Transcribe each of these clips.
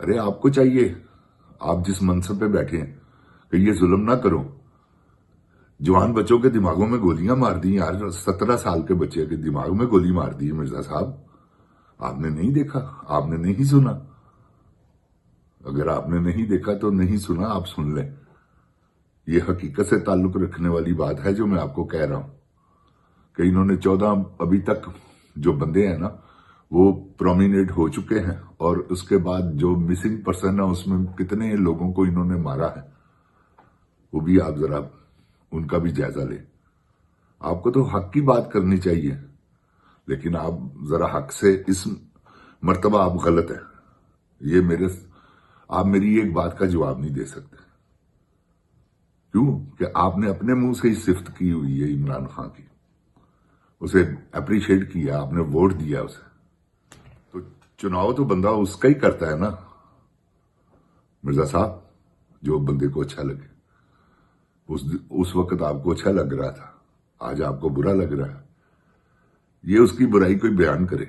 ارے آپ کو چاہیے، آپ جس منصب پہ بیٹھے ہیں، کہ یہ ظلم نہ کرو. جوان بچوں کے دماغوں میں گولیاں مار دی یار، 17 سال کے بچے کے دماغ میں گولی مار دی مرزا صاحب. آپ نے نہیں دیکھا، آپ نے نہیں سنا. اگر آپ نے نہیں دیکھا تو نہیں سنا، آپ سن لیں. یہ حقیقت سے تعلق رکھنے والی بات ہے جو میں آپ کو کہہ رہا ہوں کہ انہوں نے 14 ابھی تک جو بندے ہیں نا وہ پرومینیٹ ہو چکے ہیں، اور اس کے بعد جو مسنگ پرسن ہے اس میں کتنے لوگوں کو انہوں نے مارا ہے وہ بھی آپ ذرا ان کا بھی جائزہ لیں. آپ کو تو حق کی بات کرنی چاہیے، لیکن آپ ذرا حق سے اس مرتبہ آپ غلط ہیں. یہ آپ میری ایک بات کا جواب نہیں دے سکتے. کیوں کہ آپ نے اپنے منہ سے ہی صفت کی ہوئی ہے عمران خان کی، اسے اپریشیٹ کیا، آپ نے ووٹ دیا اسے. تو چناؤ تو بندہ اس کا ہی کرتا ہے نا مرزا صاحب، جو بندے کو اچھا لگے. اس وقت آپ کو اچھا لگ رہا تھا، آج آپ کو برا لگ رہا ہے. یہ اس کی برائی کوئی بیان کرے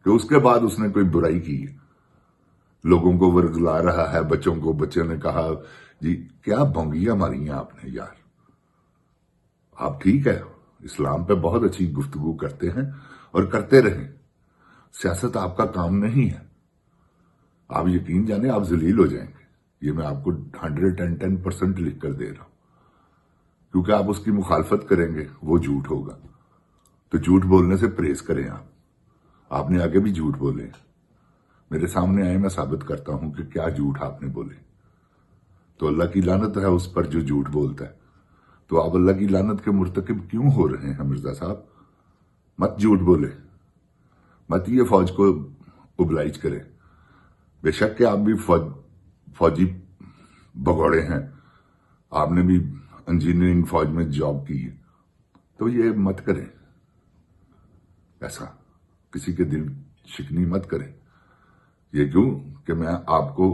کہ اس کے بعد اس نے کوئی برائی کی ہے، لوگوں کو ورگلا رہا ہے، بچوں کو. بچے نے کہا جی کیا بھونگیاں ماری ہیں آپ نے یار. آپ ٹھیک ہے، اسلام پہ بہت اچھی گفتگو کرتے ہیں اور کرتے رہیں. سیاست آپ کا کام نہیں ہے. آپ یقین جانیں آپ ذلیل ہو جائیں گے. یہ میں آپ کو 110% لکھ کر دے رہا ہوں، کیونکہ آپ اس کی مخالفت کریں گے وہ جھوٹ ہوگا. تو جھوٹ بولنے سے پرہیز کریں. آپ نے آگے بھی جھوٹ بولے، میرے سامنے آئے، میں ثابت کرتا ہوں کہ کیا جھوٹ آپ نے بولے. تو اللہ کی لعنت ہے اس پر جو جھوٹ بولتا ہے. تو آپ اللہ کی لعنت کے مرتکب کیوں ہو رہے ہیں مرزا صاحب؟ مت جھوٹ بولے، مت یہ فوج کو اوبلائج کرے. بے شک کہ آپ بھی فوجی بگوڑے ہیں، آپ نے بھی انجینئرنگ فوج میں جاب کی ہے، تو یہ مت کریں. ایسا کسی کے دل شکنی مت کریں. یہ کیوں کہ میں آپ کو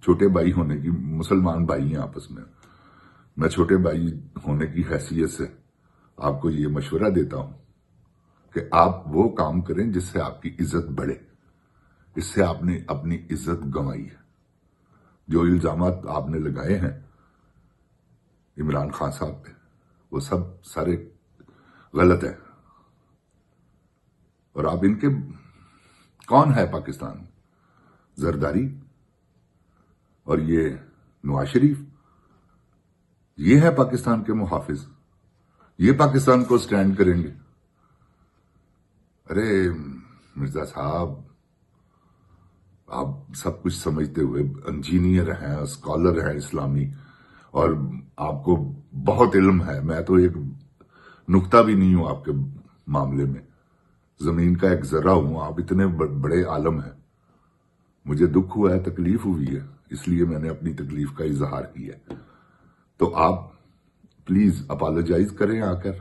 چھوٹے بھائی ہونے کی، مسلمان بھائی ہیں آپس میں چھوٹے بھائی ہونے کی حیثیت سے آپ کو یہ مشورہ دیتا ہوں کہ آپ وہ کام کریں جس سے آپ کی عزت بڑھے. اس سے آپ نے اپنی عزت گنوائی ہے. جو الزامات آپ نے لگائے ہیں عمران خان صاحب پہ وہ سب سارے غلط ہیں. اور آپ ان کے کون ہے پاکستان؟ زرداری اور یہ نواز شریف، یہ ہے پاکستان کے محافظ، یہ پاکستان کو سٹینڈ کریں گے. ارے مرزا صاحب، آپ سب کچھ سمجھتے ہوئے انجینئر ہیں، اسکالر ہیں اسلامی، اور آپ کو بہت علم ہے. میں تو ایک نقطہ بھی نہیں ہوں آپ کے معاملے میں، زمین کا ایک ذرہ ہوں. آپ اتنے بڑے عالم ہیں. مجھے دکھ ہوا ہے، تکلیف ہوئی ہے، اس لیے میں نے اپنی تکلیف کا اظہار کیا. تو آپ پلیز اپالوجائز کریں آ کر.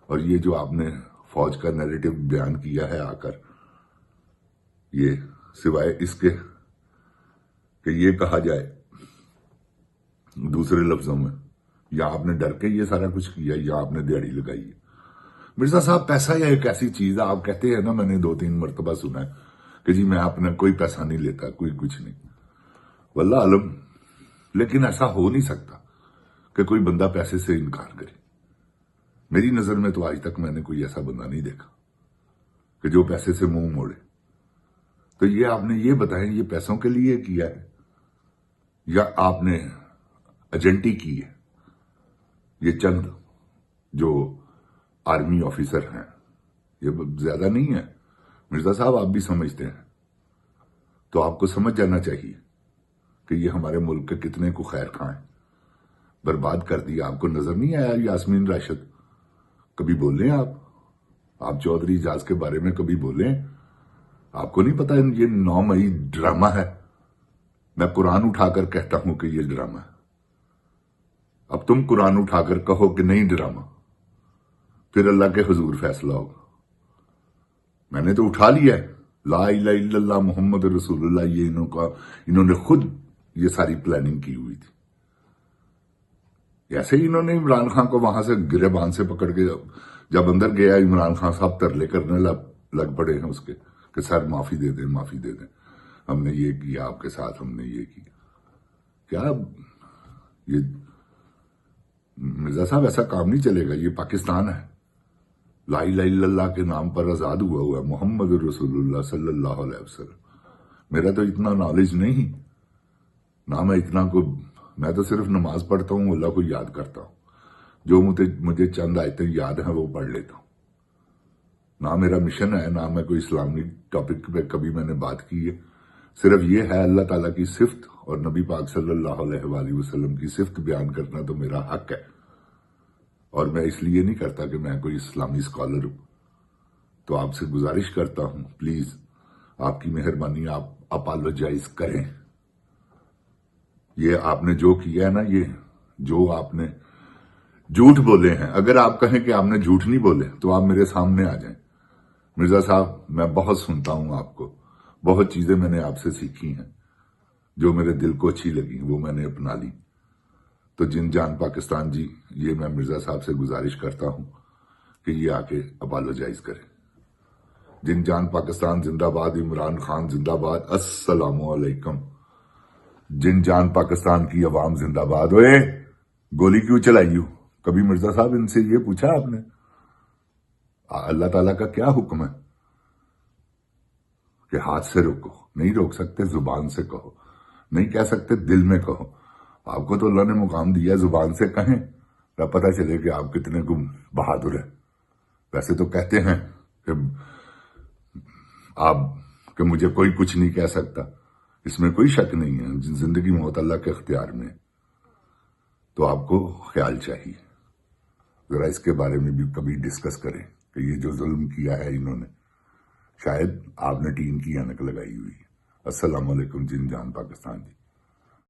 اور یہ جو آپ نے فوج کا نیریٹو بیان کیا ہے آ کر، یہ سوائے اس کے کہ یہ کہا جائے دوسرے لفظوں میں، یا آپ نے ڈر کے یہ سارا کچھ کیا یا آپ نے دیہڑی لگائی ہے. مرزا صاحب پیسہ یا ایک ایسی چیز ہے، آپ کہتے ہیں نا، میں نے 2-3 مرتبہ سنا ہے کہ جی میں اپنا کوئی پیسہ نہیں لیتا، کوئی کچھ نہیں. واللہ علم، لیکن ایسا ہو نہیں سکتا کہ کوئی بندہ پیسے سے انکار کرے. میری نظر میں تو آج تک میں نے کوئی ایسا بندہ نہیں دیکھا کہ جو پیسے سے منہ موڑے. تو یہ آپ نے یہ بتائیں، یہ پیسوں کے لیے کیا ہے یا آپ نے ایجنٹی کی ہے؟ یہ چند جو آرمی آفیسر ہیں، یہ زیادہ نہیں ہے مرزا صاحب، آپ بھی سمجھتے ہیں. تو آپ کو سمجھ جانا چاہیے کہ یہ ہمارے ملک کے کتنے کو خیر خواہ ہیں. برباد کر دیا. آپ کو نظر نہیں آیا یاسمین راشد؟ کبھی بولیں آپ چودھری اجاز کے بارے میں کبھی بولیں؟ آپ کو نہیں پتا یہ 9 مئی ڈرامہ ہے؟ میں قرآن اٹھا کر کہتا ہوں کہ یہ ڈرامہ ہے. اب تم قرآن اٹھا کر کہو کہ نہیں ڈرامہ، پھر اللہ کے حضور فیصلہ ہوگا. میں نے تو اٹھا لیا ہے، لا الہ الا اللہ محمد رسول اللہ. یہ انہوں نے خود یہ ساری پلاننگ کی ہوئی تھی. ایسے ہی انہوں نے عمران خان کو وہاں سے گریبان سے پکڑ کے جب اندر گیا، عمران خان صاحب ترلے کرنے لگ پڑے ہیں اس کے کہ سر معافی دے دیں، معافی دے دیں. ہم نے یہ کیا آپ کے ساتھ، ہم نے یہ کیا. کیا یہ مرزا صاحب ایسا کام نہیں چلے گا. یہ پاکستان ہے، لا الہ الا اللہ کے نام پر آزاد ہوا ہے، محمد رسول اللہ صلی اللہ علیہ وسلم. میرا تو اتنا نالج نہیں نہ، میں تو صرف نماز پڑھتا ہوں، اللہ کو یاد کرتا ہوں، جو مجھے چند آیتیں یاد ہیں وہ پڑھ لیتا ہوں. نہ میرا مشن ہے، نہ میں کوئی اسلامی ٹاپک پہ کبھی میں نے بات کی ہے. صرف یہ ہے اللہ تعالیٰ کی صفت اور نبی پاک صلی اللہ علیہ وآلہ وسلم کی صفت بیان کرنا تو میرا حق ہے، اور میں اس لیے نہیں کرتا کہ میں کوئی اسلامی اسکالر ہوں. تو آپ سے گزارش کرتا ہوں، پلیز آپ کی مہربانی، آپ اپالوجائز کریں. یہ آپ نے جو کیا ہے نا، یہ جو آپ نے جھوٹ بولے ہیں، اگر آپ کہیں کہ آپ نے جھوٹ نہیں بولے تو آپ میرے سامنے آ جائیں. مرزا صاحب میں بہت سنتا ہوں آپ کو، بہت چیزیں میں نے آپ سے سیکھی ہیں، جو میرے دل کو اچھی لگی وہ میں نے اپنا لی. تو جن جان پاکستان جی، یہ میں مرزا صاحب سے گزارش کرتا ہوں کہ یہ آ کے اپالوجائز کریں. جن جان پاکستان زندہ باد، عمران خان زندہ باد، السلام علیکم. جن جان پاکستان کی عوام زندہ باد. اوے گولی کیوں چلائی ہو؟ کبھی مرزا صاحب ان سے یہ پوچھا آپ نے؟ اللہ تعالیٰ کا کیا حکم ہے کہ ہاتھ سے روکو؟ نہیں روک سکتے، زبان سے کہو. نہیں کہہ سکتے، دل میں کہو. آپ کو تو اللہ نے مقام دیا ہے، زبان سے کہیں، پتہ چلے کہ آپ کتنے کو بہادر ہیں. ویسے تو کہتے ہیں کہ کہ مجھے کوئی کچھ نہیں کہہ سکتا، اس میں کوئی شک نہیں ہے، زندگی موت اللہ کے اختیار میں. تو آپ کو خیال چاہیے، ذرا اس کے بارے میں بھی کبھی ڈسکس کریں کہ یہ جو ظلم کیا ہے انہوں نے، شاید آپ نے ٹیم کی اینک لگائی ہوئی. السلام علیکم جن جان پاکستان جی.